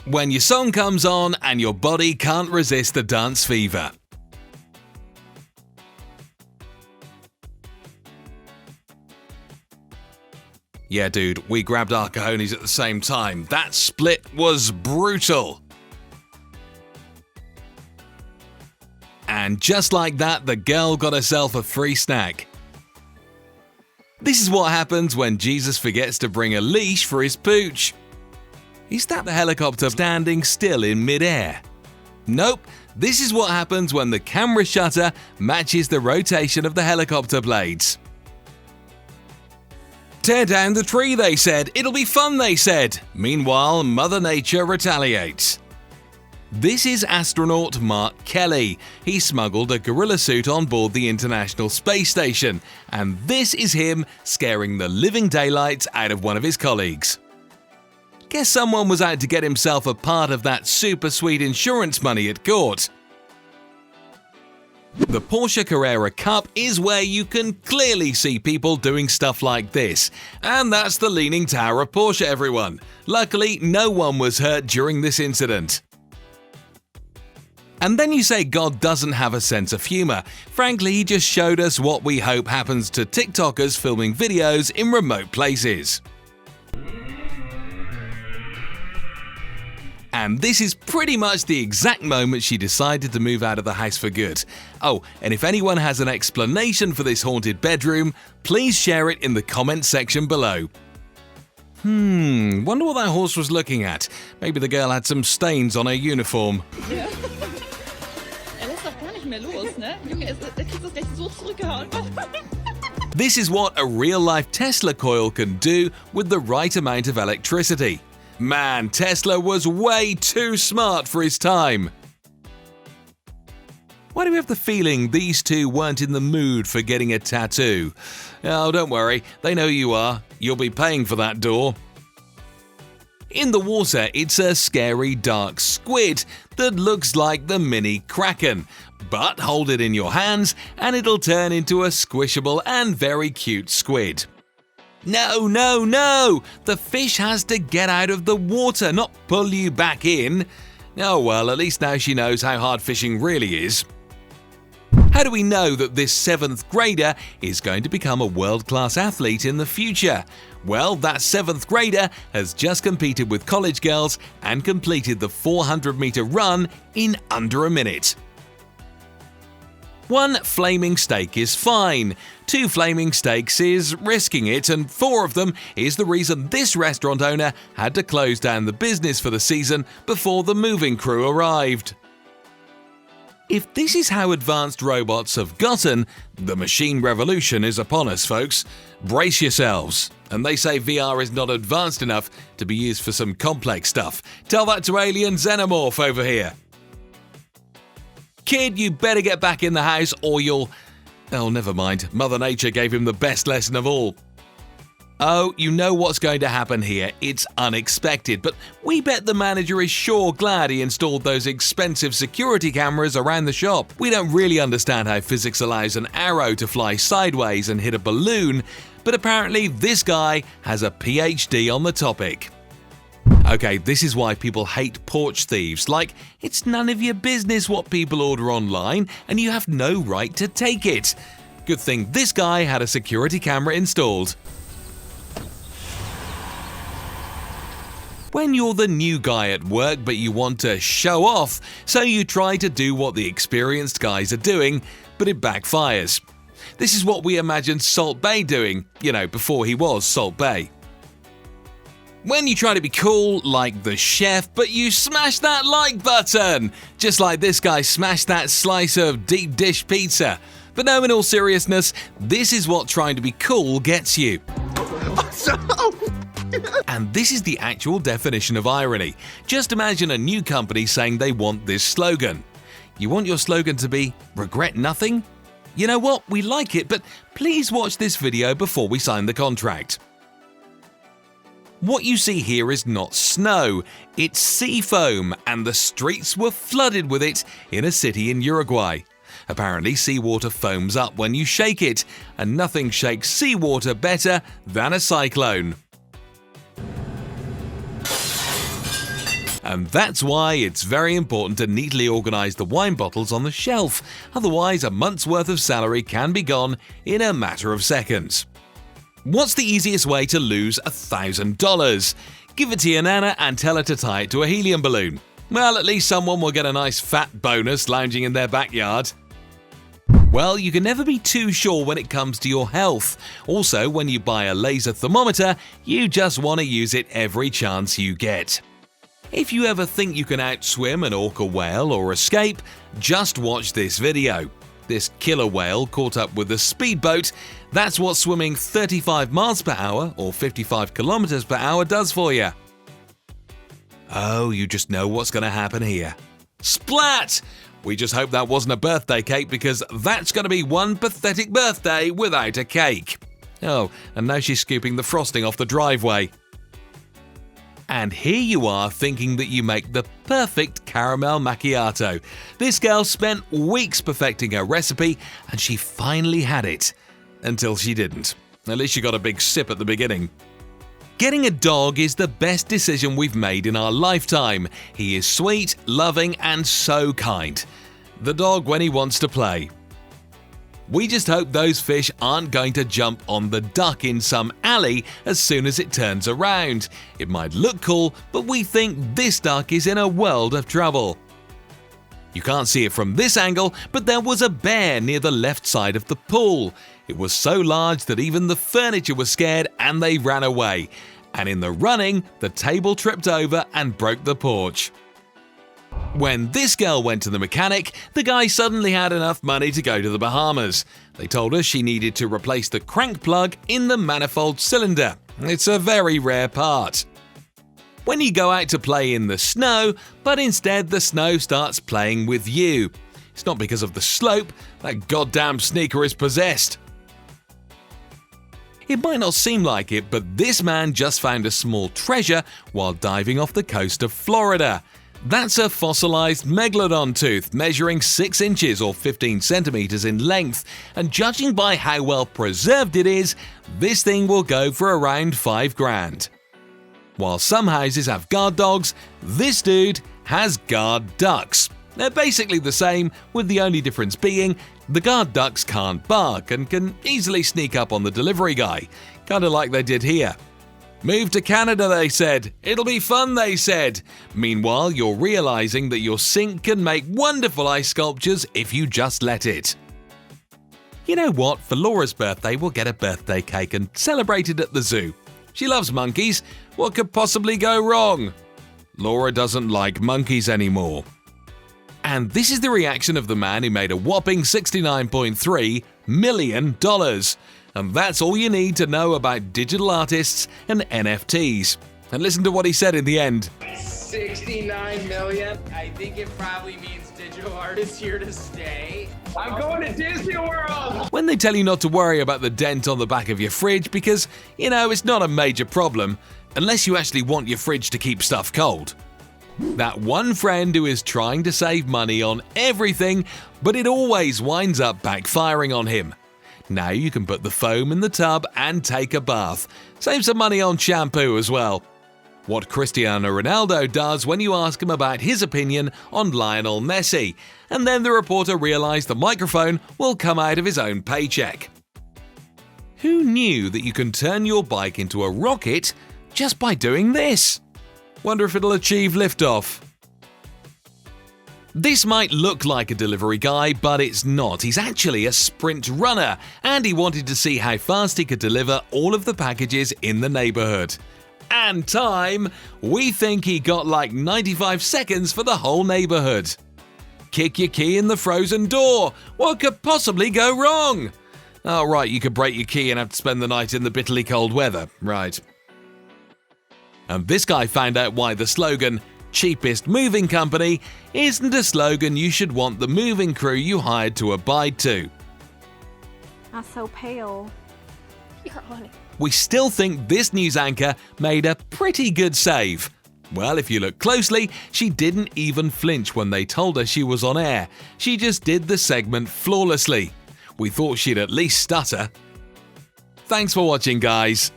When your song comes on and your body can't resist the dance fever. Yeah, dude, we grabbed our cojones at the same time. That split was brutal. And just like that, the girl got herself a free snack. This is what happens when Jesus forgets to bring a leash for his pooch. Is that the helicopter standing still in mid-air? Nope, this is what happens when the camera shutter matches the rotation of the helicopter blades. Tear down the tree, they said. It'll be fun, they said. Meanwhile, Mother Nature retaliates. This is astronaut Mark Kelly. He smuggled a gorilla suit on board the International Space Station, and this is him scaring the living daylights out of one of his colleagues. Guess someone was out to get himself a part of that super sweet insurance money at court. The Porsche Carrera Cup is where you can clearly see people doing stuff like this. And that's the Leaning Tower of Porsche, everyone. Luckily, no one was hurt during this incident. And then you say God doesn't have a sense of humor. Frankly, he just showed us what we hope happens to TikTokers filming videos in remote places. And this is pretty much the exact moment she decided to move out of the house for good. Oh, and if anyone has an explanation for this haunted bedroom, please share it in the comment section below. Wonder what that horse was looking at. Maybe the girl had some stains on her uniform. Ja. Lässt doch gar nicht mehr los, ne? Junge, der kriegt das gleich so zurückgehauen. This is what a real-life Tesla coil can do with the right amount of electricity. Man, Tesla was way too smart for his time. Why do we have the feeling these two weren't in the mood for getting a tattoo? Oh, don't worry, they know you are. You'll be paying for that door. In the water, it's a scary dark squid that looks like the mini Kraken. But hold it in your hands and it'll turn into a squishable and very cute squid. No, no, no! The fish has to get out of the water, not pull you back in. Oh well, at least now she knows how hard fishing really is. How do we know that this 7th grader is going to become a world-class athlete in the future? Well, that 7th grader has just competed with college girls and completed the 400-meter run in under a minute. 1 flaming steak is fine, 2 flaming steaks is risking it, and 4 of them is the reason this restaurant owner had to close down the business for the season before the moving crew arrived. If this is how advanced robots have gotten, the machine revolution is upon us, folks. Brace yourselves. And they say VR is not advanced enough to be used for some complex stuff. Tell that to alien xenomorph over here. Kid, you better get back in the house or you'll… Oh, never mind. Mother Nature gave him the best lesson of all. Oh, you know what's going to happen here. It's unexpected, but we bet the manager is sure glad he installed those expensive security cameras around the shop. We don't really understand how physics allows an arrow to fly sideways and hit a balloon, but apparently this guy has a PhD on the topic. Okay, this is why people hate porch thieves. Like, it's none of your business what people order online, and you have no right to take it. Good thing this guy had a security camera installed. When you're the new guy at work but you want to show off, so you try to do what the experienced guys are doing, but it backfires. This is what we imagined Salt Bae doing, before he was Salt Bae. When you try to be cool like the chef, but you smash that like button, just like this guy smashed that slice of deep dish pizza. But no, in all seriousness, this is what trying to be cool gets you. And this is the actual definition of irony. Just imagine a new company saying they want this slogan. You want your slogan to be, regret nothing? You know what, we like it, but please watch this video before we sign the contract. What you see here is not snow, it's sea foam, and the streets were flooded with it in a city in Uruguay. Apparently, seawater foams up when you shake it, and nothing shakes seawater better than a cyclone. And that's why it's very important to neatly organize the wine bottles on the shelf, otherwise a month's worth of salary can be gone in a matter of seconds. What's the easiest way to lose $1,000? Give it to your nana and tell her to tie it to a helium balloon. Well, at least someone will get a nice fat bonus lounging in their backyard. Well, you can never be too sure when it comes to your health. Also, when you buy a laser thermometer, you just want to use it every chance you get. If you ever think you can outswim an orca whale or escape, just watch this video. This killer whale caught up with a speedboat. That's what swimming 35 miles per hour or 55 kilometers per hour does for you. Oh, you just know what's going to happen here. Splat! We just hope that wasn't a birthday cake, because that's going to be one pathetic birthday without a cake. Oh, and now she's scooping the frosting off the driveway. And here you are thinking that you make the perfect caramel macchiato. This girl spent weeks perfecting her recipe, and she finally had it. Until she didn't. At least she got a big sip at the beginning. Getting a dog is the best decision we've made in our lifetime. He is sweet, loving, and so kind. The dog when he wants to play. We just hope those fish aren't going to jump on the duck in some alley as soon as it turns around. It might look cool, but we think this duck is in a world of trouble. You can't see it from this angle, but there was a bear near the left side of the pool. It was so large that even the furniture was scared and they ran away. And in the running, the table tripped over and broke the porch. When this girl went to the mechanic, the guy suddenly had enough money to go to the Bahamas. They told her she needed to replace the crank plug in the manifold cylinder. It's a very rare part. When you go out to play in the snow, but instead the snow starts playing with you. It's not because of the slope, that goddamn sneaker is possessed. It might not seem like it, but this man just found a small treasure while diving off the coast of Florida. That's a fossilized megalodon tooth measuring 6 inches or 15 centimeters in length, and judging by how well preserved it is, this thing will go for around $5,000. While some houses have guard dogs, this dude has guard ducks. They're basically the same, with the only difference being the guard ducks can't bark and can easily sneak up on the delivery guy, kinda like they did here. Move to Canada, they said. It'll be fun, they said. Meanwhile, you're realizing that your sink can make wonderful ice sculptures if you just let it. You know what? For Laura's birthday, we'll get a birthday cake and celebrate it at the zoo. She loves monkeys. What could possibly go wrong? Laura doesn't like monkeys anymore. And this is the reaction of the man who made a whopping $69.3 million. And that's all you need to know about digital artists and NFTs. And listen to what he said in the end. 69 million? I think it probably means digital art is here to stay. I'm going to Disney World! When they tell you not to worry about the dent on the back of your fridge because, it's not a major problem, unless you actually want your fridge to keep stuff cold. That one friend who is trying to save money on everything, but it always winds up backfiring on him. Now you can put the foam in the tub and take a bath. Save some money on shampoo as well. What Cristiano Ronaldo does when you ask him about his opinion on Lionel Messi, and then the reporter realized the microphone will come out of his own paycheck. Who knew that you can turn your bike into a rocket just by doing this? Wonder if it'll achieve liftoff. This might look like a delivery guy, but it's not. He's actually a sprint runner, and he wanted to see how fast he could deliver all of the packages in the neighborhood. And time, we think he got like 95 seconds for the whole neighborhood. Kick your key in the frozen door. What could possibly go wrong? Oh, right, you could break your key and have to spend the night in the bitterly cold weather. Right. And this guy found out why the slogan, cheapest moving company, isn't a slogan you should want the moving crew you hired to abide to. I'm so pale. You're on it. We still think this news anchor made a pretty good save. Well, if you look closely, she didn't even flinch when they told her she was on air. She just did the segment flawlessly. We thought she'd at least stutter. Thanks for watching, guys.